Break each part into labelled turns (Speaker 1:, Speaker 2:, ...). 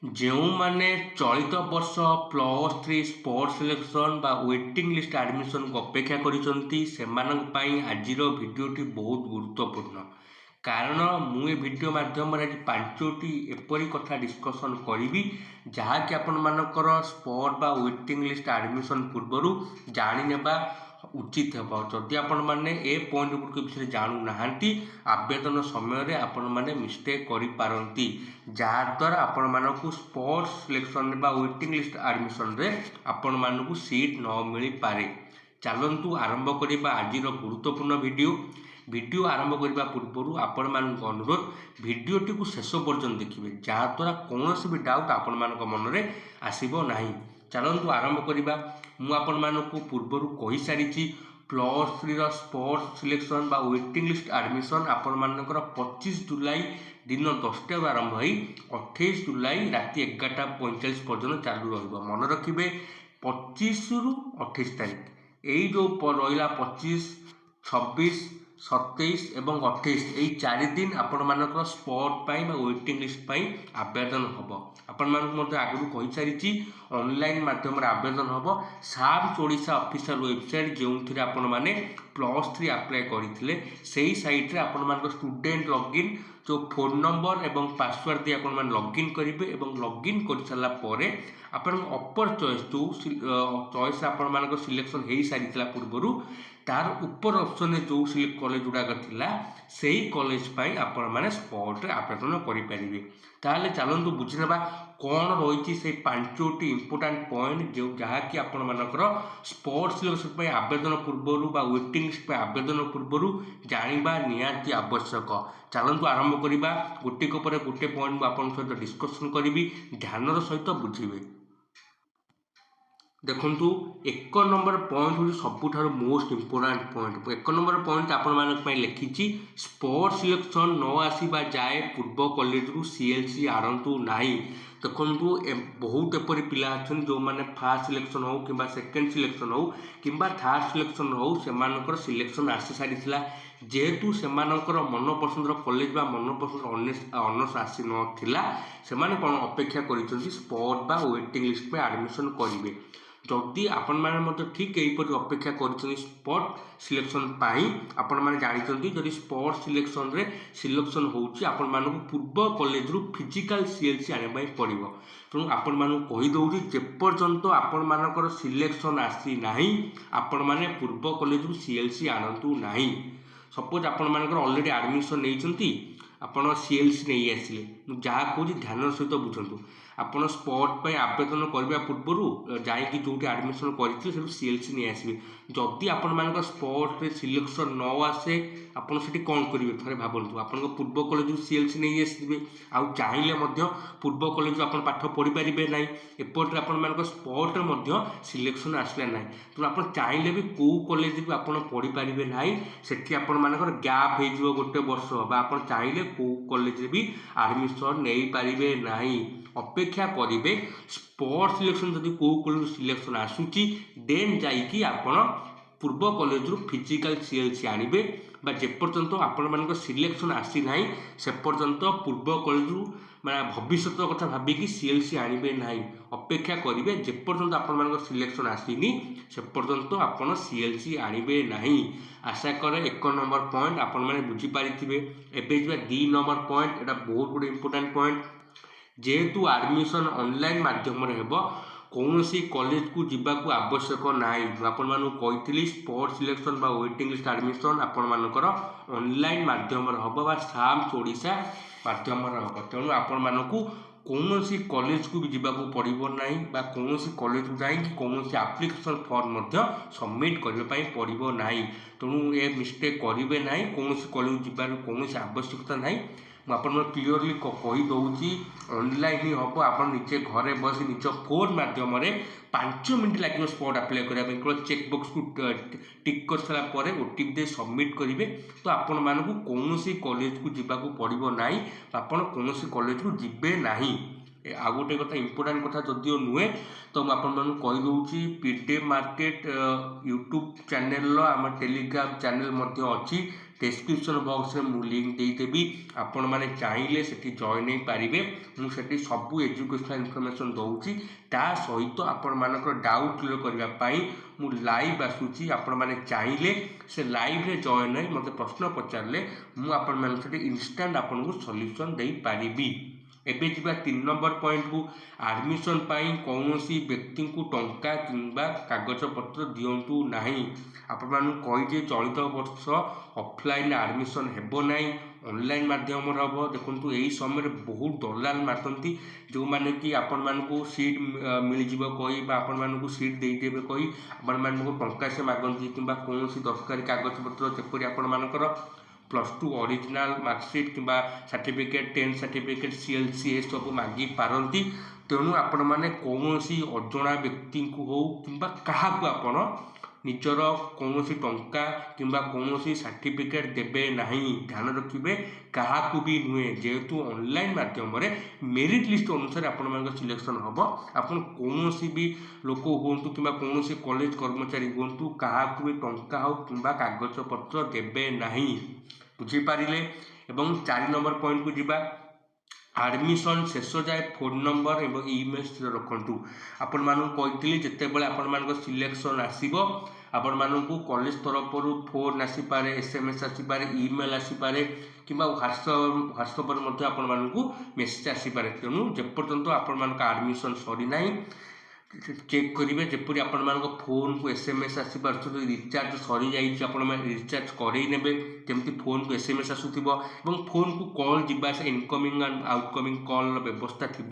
Speaker 1: ଯେଉଁମାନେ ଚଳିତ ବର୍ଷ +3 ସ୍ପୋର୍ଟସ୍ ସିଲେକ୍ସନ୍ ବା ୱେଟିଂ ଲିଷ୍ଟ ଆଡ଼ମିସନ୍କୁ ଅପେକ୍ଷା କରିଛନ୍ତି ସେମାନଙ୍କ ପାଇଁ ଆଜିର ଭିଡ଼ିଓଟି ବହୁତ ଗୁରୁତ୍ୱପୂର୍ଣ୍ଣ। କାରଣ ମୁଁ ଏ ଭିଡ଼ିଓ ମାଧ୍ୟମରେ ଆଜି 5ଟି ଏପରି କଥା ଡିସ୍କସନ୍ କରିବି ଯାହାକି ଆପଣମାନଙ୍କର ସ୍ପଟ୍ ବା ୱେଟିଂ ଲିଷ୍ଟ ଆଡ଼ମିସନ୍ ପୂର୍ବରୁ ଜାଣିନେବା ଉଚିତ ହେବ। ଯଦି ଆପଣମାନେ ଏ ପଏଣ୍ଟ ଗୁଡ଼ିକ ବିଷୟରେ ଜାଣୁନାହାନ୍ତି ଆବେଦନ ସମୟରେ ଆପଣମାନେ ମିଷ୍ଟେକ୍ କରିପାରନ୍ତି, ଯାହାଦ୍ୱାରା ଆପଣମାନଙ୍କୁ ସ୍ପୋର୍ଟସ୍ ସିଲେକ୍ସନ୍ ବା ୱେଟିଂ ଲିଷ୍ଟ ଆଡ଼ମିସନ୍ରେ ଆପଣମାନଙ୍କୁ ସିଟ୍ ନ ମିଳିପାରେ। ଚାଲନ୍ତୁ ଆରମ୍ଭ କରିବା ଆଜିର ଗୁରୁତ୍ୱପୂର୍ଣ୍ଣ ଭିଡ଼ିଓ ଆରମ୍ଭ କରିବା ପୂର୍ବରୁ ଆପଣମାନଙ୍କୁ ଅନୁରୋଧ ଭିଡ଼ିଓଟିକୁ ଶେଷ ପର୍ଯ୍ୟନ୍ତ ଦେଖିବେ, ଯାହାଦ୍ୱାରା କୌଣସି ବି ଡାଉଟ୍ ଆପଣମାନଙ୍କ ମନରେ ଆସିବ ନାହିଁ। ଚାଲନ୍ତୁ ଆରମ୍ଭ କରିବା। ମୁଁ ଆପଣମାନଙ୍କୁ ପୂର୍ବରୁ କହିସାରିଛି +3ର ସ୍ପୋର୍ଟସ୍ ସିଲେକ୍ସନ୍ ବା ୱେଟିଂ ଲିଷ୍ଟ ଆଡ଼ମିସନ୍ ଆପଣମାନଙ୍କର 25 ଜୁଲାଇ ଦିନ 10ଟାରୁ ଆରମ୍ଭ ହୋଇ 28 ଜୁଲାଇ ରାତି 11:45 ପର୍ଯ୍ୟନ୍ତ ଚାଲୁ ରହିବ। ମନେ ରଖିବେ 25ରୁ 28 ତାରିଖ ଏଇ ଯେଉଁ ରହିଲା 25, 26, 27 ଏବଂ 28 ଏଇ 4 ଦିନ ଆପଣମାନଙ୍କର ସ୍ପଟ୍ ପାଇଁ ବା ୱେଟିଂ ଲିଷ୍ଟ ପାଇଁ ଆବେଦନ ହେବ। ଆପଣମାନଙ୍କୁ ମଧ୍ୟ ଆଗରୁ କହିସାରିଛି ଅନଲାଇନ୍ ମାଧ୍ୟମରେ ଆବେଦନ ହେବ। ସାମ୍ସ ଓଡ଼ିଶା ଅଫିସିଆଲ ୱେବସାଇଟ୍ ଯେଉଁଥିରେ ଆପଣମାନେ +3 ଆପ୍ଲାଏ କରିଥିଲେ ସେହି ସାଇଟ୍ରେ ଆପଣମାନଙ୍କ ଷ୍ଟୁଡେଣ୍ଟ ଲଗ୍ଇନ୍ ଯେଉଁ ଫୋନ୍ ନମ୍ବର ଏବଂ ପାସୱାର୍ଡ଼ ଦେଇ ଆପଣମାନେ ଲଗ୍ଇନ୍ କରିବେ ଏବଂ ଲଗ୍ଇନ୍ କରିସାରିଲା ପରେ ଆପଣଙ୍କ ଅପର ଚଏସ୍ ଯେଉଁ ଚଏସ୍ ଆପଣମାନଙ୍କ ସିଲେକ୍ସନ୍ ହୋଇସାରିଥିଲା ପୂର୍ବରୁ ତାର ଉପର ଅପସନରେ ଯେଉଁ କଲେଜ ଗୁଡ଼ାକ ଥିଲା ସେହି କଲେଜ ପାଇଁ ଆପଣମାନେ ସ୍ପଟ୍ରେ ଆବେଦନ କରିପାରିବେ। ତାହେଲେ ଚାଲନ୍ତୁ ବୁଝିନେବା କ'ଣ ରହିଛି ସେଇ 5ଟି ଇମ୍ପୋର୍ଟାଣ୍ଟ ପଏଣ୍ଟ ଯାହାକି ଆପଣମାନଙ୍କର ସ୍ପୋର୍ଟସ୍ ସିଲେକ୍ସନ୍ ପାଇଁ ଆବେଦନ ପୂର୍ବରୁ ବା ୱେଟିଂ ଲିଷ୍ଟ ପାଇଁ ଆବେଦନ ପୂର୍ବରୁ ଜାଣିବା ନିହାତି ଆବଶ୍ୟକ। ଚାଲନ୍ତୁ ଆରମ୍ଭ କରିବା। ଗୋଟିକ ପରେ ଗୋଟିଏ ପଏଣ୍ଟ ମୁଁ ଆପଣଙ୍କ ସହିତ ଡିସ୍କସନ୍ କରିବି, ଧ୍ୟାନର ସହିତ ବୁଝିବେ। ଦେଖନ୍ତୁ 1 ନମ୍ବର ପଏଣ୍ଟ ହେଉଛି ସବୁଠାରୁ most important point. 1 number point ଆପଣମାନଙ୍କ ପାଇଁ ଲେଖିଛି ସ୍ପୋର୍ଟସ୍ ସିଲେକ୍ସନ୍ ନ ଆସିବା ଯାଏ ପୂର୍ବ କଲେଜରୁ CLC ଆଣନ୍ତୁ ନାହିଁ। ଦେଖନ୍ତୁ ବହୁତ ଏପରି ପିଲା ଅଛନ୍ତି ଯେଉଁମାନେ ଫାର୍ଷ୍ଟ ସିଲେକ୍ସନ୍ ହେଉ କିମ୍ବା ସେକେଣ୍ଡ ସିଲେକ୍ସନ୍ ହେଉ କିମ୍ବା ଥାର୍ଡ଼ ସିଲେକ୍ସନ୍ ହେଉ ସେମାନଙ୍କର ସିଲେକ୍ସନ୍ ଆସିସାରିଥିଲା, ଯେହେତୁ ସେମାନଙ୍କର ମନପସନ୍ଦର କଲେଜ ବା ମନପସନ୍ଦର ଅନର୍ସ ଆସିନଥିଲା ସେମାନେ କ'ଣ ଅପେକ୍ଷା କରିଛନ୍ତି ସ୍ପଟ୍ ବା ୱେଟିଂ ଲିଷ୍ଟ ପାଇଁ ଆଡ଼ମିସନ୍ କରିବେ। ଯଦି ଆପଣମାନେ ମଧ୍ୟ ଠିକ୍ ଏହିପରି ଅପେକ୍ଷା କରିଛନ୍ତି ସ୍ପଟ୍ ସିଲେକ୍ସନ୍ ପାଇଁ, ଆପଣମାନେ ଜାଣିଛନ୍ତି ଯଦି ସ୍ପଟ୍ ସିଲେକ୍ସନ୍ରେ ସିଲେକ୍ସନ୍ ହେଉଛି ଆପଣମାନଙ୍କୁ ପୂର୍ବ କଲେଜରୁ ଫିଜିକାଲ୍ CLC ଆଣିବା ପାଇଁ ପଡ଼ିବ। ତେଣୁ ଆପଣମାନଙ୍କୁ କହିଦେଉଛି ଯେପର୍ଯ୍ୟନ୍ତ ଆପଣମାନଙ୍କର ସିଲେକ୍ସନ୍ ଆସିନାହିଁ ଆପଣମାନେ ପୂର୍ବ କଲେଜରୁ CLC ଆଣନ୍ତୁ ନାହିଁ। ସପୋଜ୍ ଆପଣମାନଙ୍କର ଅଲରେଡ଼ି ଆଡ଼ମିସନ୍ ନେଇଛନ୍ତି, ଆପଣ CLC ନେଇ ଆସିଲେ, ମୁଁ ଯାହା କହୁଛି ଧ୍ୟାନର ସହିତ ବୁଝନ୍ତୁ। ଆପଣ ସ୍ପଟ୍ ପାଇଁ ଆବେଦନ କରିବା ପୂର୍ବରୁ ଯାଇକି ଯେଉଁଠି ଆଡ଼ମିସନ୍ କରିଥିଲେ ସେଠୁ CLC ନେଇ ଆସିବେ। ଯଦି ଆପଣମାନଙ୍କ ସ୍ପଟ୍ରେ ସିଲେକ୍ସନ୍ ନ ଆସେ ଆପଣ ସେଠି କ'ଣ କରିବେ ଥରେ ଭାବନ୍ତୁ। ଆପଣଙ୍କ ପୂର୍ବ କଲେଜରୁ CLC ନେଇ ଆସିଥିବେ, ଆଉ ଚାହିଁଲେ ମଧ୍ୟ ପୂର୍ବ କଲେଜରୁ ଆପଣ ପାଠ ପଢ଼ିପାରିବେ ନାହିଁ। ଏପଟରେ ଆପଣମାନଙ୍କ ସ୍ପଟ୍ରେ ମଧ୍ୟ ସିଲେକ୍ସନ୍ ଆସିଲା ନାହିଁ, ତେଣୁ ଆପଣ ଚାହିଁଲେ ବି କେଉଁ କଲେଜରେ ବି ଆପଣ ପଢ଼ିପାରିବେ ନାହିଁ। ସେଠି ଆପଣମାନଙ୍କର ଗ୍ୟାପ୍ ହେଇଯିବ ଗୋଟେ ବର୍ଷ ବା ଆପଣ ଚାହିଁଲେ କେଉଁ କଲେଜରେ ବି ଆଡ଼ମିସନ୍ ନେଇପାରିବେ ନାହିଁ। ଅପେକ୍ଷା କରିବେ ସ୍ପଟ୍ ସିଲେକ୍ସନ୍ ଯଦି କେଉଁ କଲେଜରୁ ସିଲେକ୍ସନ୍ ଆସୁଛି ଦେନ୍ ଯାଇକି ଆପଣ ପୂର୍ବ କଲେଜରୁ ଫିଜିକାଲ୍ CLC ଆଣିବେ, ବା ଯେପର୍ଯ୍ୟନ୍ତ ଆପଣମାନଙ୍କ ସିଲେକ୍ସନ୍ ଆସିନାହିଁ ସେ ପର୍ଯ୍ୟନ୍ତ ପୂର୍ବ କଲେଜରୁ ଭବିଷ୍ୟତ କଥା ଭାବିକି CLC ଆଣିବେ ନାହିଁ। ଅପେକ୍ଷା କରିବେ ଯେପର୍ଯ୍ୟନ୍ତ ଆପଣମାନଙ୍କ ସିଲେକ୍ସନ୍ ଆସିନି ସେ ପର୍ଯ୍ୟନ୍ତ ଆପଣ CLC ଆଣିବେ ନାହିଁ। ଆଶା କରେ 1 ନମ୍ବର ପଏଣ୍ଟ ଆପଣମାନେ ବୁଝିପାରିଥିବେ। ଏବେ ଯିବା 2 ନମ୍ବର ପଏଣ୍ଟ, ଏଇଟା ବହୁତ ଗୋଟେ ଇମ୍ପୋର୍ଟାଣ୍ଟ ପଏଣ୍ଟ। ଯେହେତୁ ଆଡ଼ମିସନ୍ ଅନଲାଇନ୍ ମାଧ୍ୟମରେ ହେବ କୌଣସି କଲେଜକୁ ଯିବାକୁ ଆବଶ୍ୟକ ନାହିଁ। ମୁଁ ଆପଣମାନଙ୍କୁ କହିଥିଲି ସ୍ପଟ୍ ସିଲେକ୍ସନ୍ ବା ୱେଟିଂ ଲିଷ୍ଟ ଆଡ଼ମିସନ୍ ଆପଣମାନଙ୍କର ଅନଲାଇନ୍ ମାଧ୍ୟମରେ ହେବ ବା ସାମ୍ସ ଓଡ଼ିଶା ମାଧ୍ୟମରେ ହେବ। ତେଣୁ ଆପଣମାନଙ୍କୁ କୌଣସି କଲେଜକୁ ବି ଯିବାକୁ ପଡ଼ିବ ନାହିଁ ବା କୌଣସି କଲେଜକୁ ଯାଇକି କୌଣସି ଆପ୍ଲିକେସନ୍ ଫର୍ମ ମଧ୍ୟ ସବମିଟ୍ କରିବା ପାଇଁ ପଡ଼ିବ ନାହିଁ। ତେଣୁ ଏ ମିଷ୍ଟେକ୍ କରିବେ ନାହିଁ, କୌଣସି କଲେଜକୁ ଯିବାର କୌଣସି ଆବଶ୍ୟକତା ନାହିଁ। ମୁଁ ଆପଣଙ୍କୁ କ୍ଲିଅରଲି କହିଦେଉଛି ଅନଲାଇନ୍ ହିଁ ହେବ। ଆପଣ ନିଜେ ଘରେ ବସି ନିଜ ଫୋନ୍ ମାଧ୍ୟମରେ 5 ମିନିଟ୍ ଲାଗିବ ସ୍ପଟ୍ ଆପ୍ଲାଏ କରିବା ପାଇଁ। କେବଳ ଚେକ୍ ବକ୍ସକୁ ଟିକ୍ କରିସାରିଲା ପରେ OTP ଦେଇ ସବମିଟ୍ କରିବେ, ତ ଆପଣମାନଙ୍କୁ କୌଣସି କଲେଜକୁ ଯିବାକୁ ପଡ଼ିବ ନାହିଁ, ଆପଣ କୌଣସି କଲେଜକୁ ଯିବେ ନାହିଁ। ଆଉ ଗୋଟେ କଥା ଇମ୍ପୋର୍ଟାଣ୍ଟ କଥା ଯଦିଓ ନୁହେଁ ତ ମୁଁ ଆପଣମାନଙ୍କୁ କହିଦେଉଛି PDF ମାର୍କେଟ ୟୁଟ୍ୟୁବ୍ ଚ୍ୟାନେଲର ଆମ ଟେଲିଗ୍ରାମ ଚ୍ୟାନେଲ ମଧ୍ୟ ଅଛି। डिस्क्रिप्शन बॉक्स में मुझे लिंक देदेवि आपण मैंने चाहिए से जॉइन हो पारे मुझे सबू एजुकेशनल इनफॉरमेशन दूसरी ता सहित आपण मानक डाउट क्लियर करने मु लाइव आसूची आपण मैंने चाहिए से लाइव रे जॉइन हो मत प्रश्न पचारे मुझे इंस्टांट आपन को सॉल्यूशन दे पारिबी। एबे जीवा 3 नंबर पॉइंट को एडमिशन पाई कौनसी व्यक्ति को टंका किंबा कागज पत्र दिंतु नहीं आपण मानू कही चलित वर्ष ऑफलाइन एडमिशन हेबो नहीं ऑनलाइन माध्यम हम देखो यही समय बहुत दलाल मारती जो मैंने कि आपण मानू सीट मिल जाव कही आपण मानू सीट देदेवे कही आपण मानू टंका से मागती कि कौन दरकारी कागज पत्र जपरी आपण मानकर +2 ओरिजिनल मार्कशीट कि सर्टिफिकेट 10 सर्टिफिकेट CLC सब मागी पारती तेणु आपण मैंने कौन अजणा व्यक्ति को हो कि क्या आपण निजर कौन टंका कि कौन सर्टिफिकेट देवे नहीं ध्यान रखिए क्या भी नुहे जेहेतु ऑनलाइन माध्यम मेरिट लिस्ट अनुसार आपण सिलेक्शन हम आपन कौन भी लोक हूँ कि कौन कॉलेज कर्मचारी हूँ क्या भी टंका हो कि कागज पत्र देवे नहीं बुझीपारे। एवं 4 नंबर पॉइंट को जीवा एडमिशन शेष जाए फोन नंबर और ईमेल स्थिर रखु आपण मानक कही जिते बड़े आपण मान सिलेक्शन आसब आपण मानक कॉलेज तरफ फोन आसीपे SMS आसीपे ईमेल आसीपे कि व्हाट्सएप आपण मानक मेसेज आसीपे तेणु जेपर्यंत आपण मानक एडमिशन सरी ना चेक करेंगे जपरी आपण मानक फोन को SMS आसपार रिचार्ज सरी जाए रिचार्ज करे केमती फोन को SMS आसूब फोन को कॉल जीवा इनकमिंग एंड आउटकमिंग कॉल व्यवस्था थी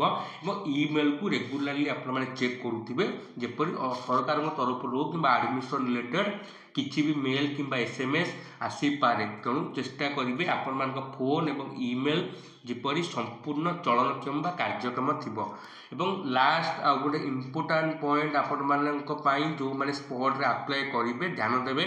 Speaker 1: ईमेल को रेगुलाली आपण मैंने चेक करुवे जपरी सरकार तरफ हो कि एडमिशन रिलेटेड किसी भी मेल कि SMS आसीपे तेणु चेष्टा करेंगे आपण मानक फोन और ईमेल जपरी संपूर्ण चलनक्षम कार्यक्रम थी। एवं लास्ट आ गोटे इम्पोर्टाट पॉइंट आपण मानक जो मैंने स्पॉट रे अप्लाई करेंगे ध्यान देवे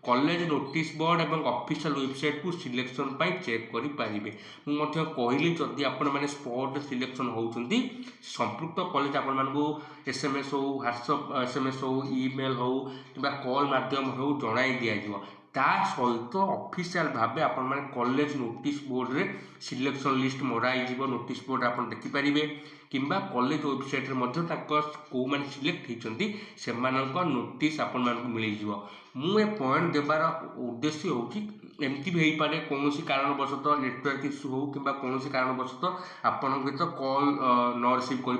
Speaker 1: कॉलेज नोटिस बोर्ड और ऑफिशियल वेबसाइट को सिलेक्शन चेक करेंगे मुझे कहली जदि आपण मैंने स्पॉट सिलेक्शन होती संपृक्त कॉलेज आपण मानक SMS हो व्हाट्सएप SMS हो ईमेल हो कि कॉल माध्यम हो जनाई दि ता सहित ऑफिशियल भाव आपण मैंने कॉलेज नोटिस बोर्ड रे सिलेक्शन लिस्ट मराई नोटिस बोर्ड आप देखिपारे कि कॉलेज वेबसाइट कौ मैंने सिलेक्ट होती से नोटिस आपण मानक मिल मुझे पॉइंट देवार उद्देश्य हो एमती भी हो पारे कौन कारणवशतः नेटवर्क इश्यू हो कि कौन कारणवशतः आपण तो कॉल न रिसीव कर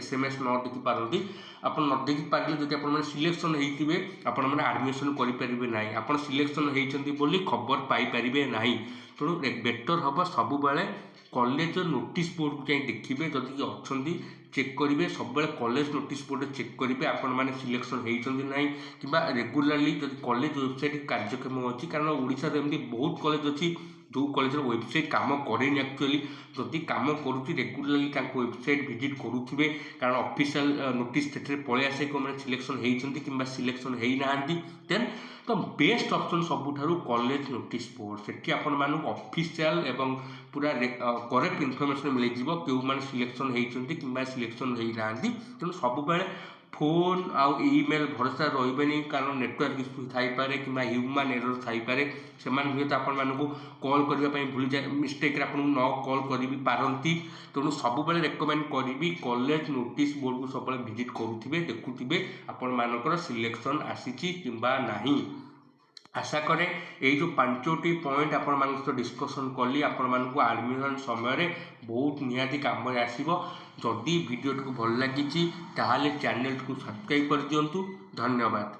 Speaker 1: SMS न देखी पारती आप न देखी पारे जब आप सिलेक्शन होते आपण मैंने एडमिशन करेंगे ना आप सिलेक्शन होती खबर पाइपर ना तेणु बेटर हम सब कॉलेज नोटिस बोर्ड को देखिए जदि अच्छा चेक करेंगे सब कॉलेज नोटिस बोर्ड चेक करेंगे आपण मैंने सिलेक्शन होती ना कि रेगुलाली जब कॉलेज वेबसाइट कार्यक्रम अच्छी कारण ओडिशा रे एमती बहुत कॉलेज अच्छी जो कॉलेज वेबसाइट काम करेनि एक्चुअली जदि काम करुच्ची रेगुलाली वेबसाइट विजिट करुवे कारण ऑफिशियल नोटिस पलि आसे को मैंने सिलेक्शन होती कि सिलेक्शन होना देन तो बेस्ट ऑप्शन सबुठारु कॉलेज नोटिस बोर्ड से आपण मानक ऑफिशियल एवं पूरा करेक्ट इनफॉरमेशन मिल जाव क्यों मैंने सिलेक्शन होती कि सिलेक्शन होना तेणु सब फोन आउ ईमेल भरोसा रही कारण नेटवर्क इश्यू थाईपे कि ह्यूमन एरर थाईपे से हुए तो आपण मानक कॉल करने भूल जाए मिस्टेक आपको न कॉल कर पारती तेणु सब रेकमेंड करी कॉलेज नोटिस बोर्ड को सब विजिट करुवे देखुवे आपण मानकर सिलेक्शन आसी ना आशा करे यही जो 5टी पॉइंट आपण मानक डिस्कसन कली आपण मानक एडमिशन समय बहुत निहाती काम आसीबो जदि वीडियो को भल लगी ताहले चैनल को सब्सक्राइब कर दियंतु। धन्यवाद।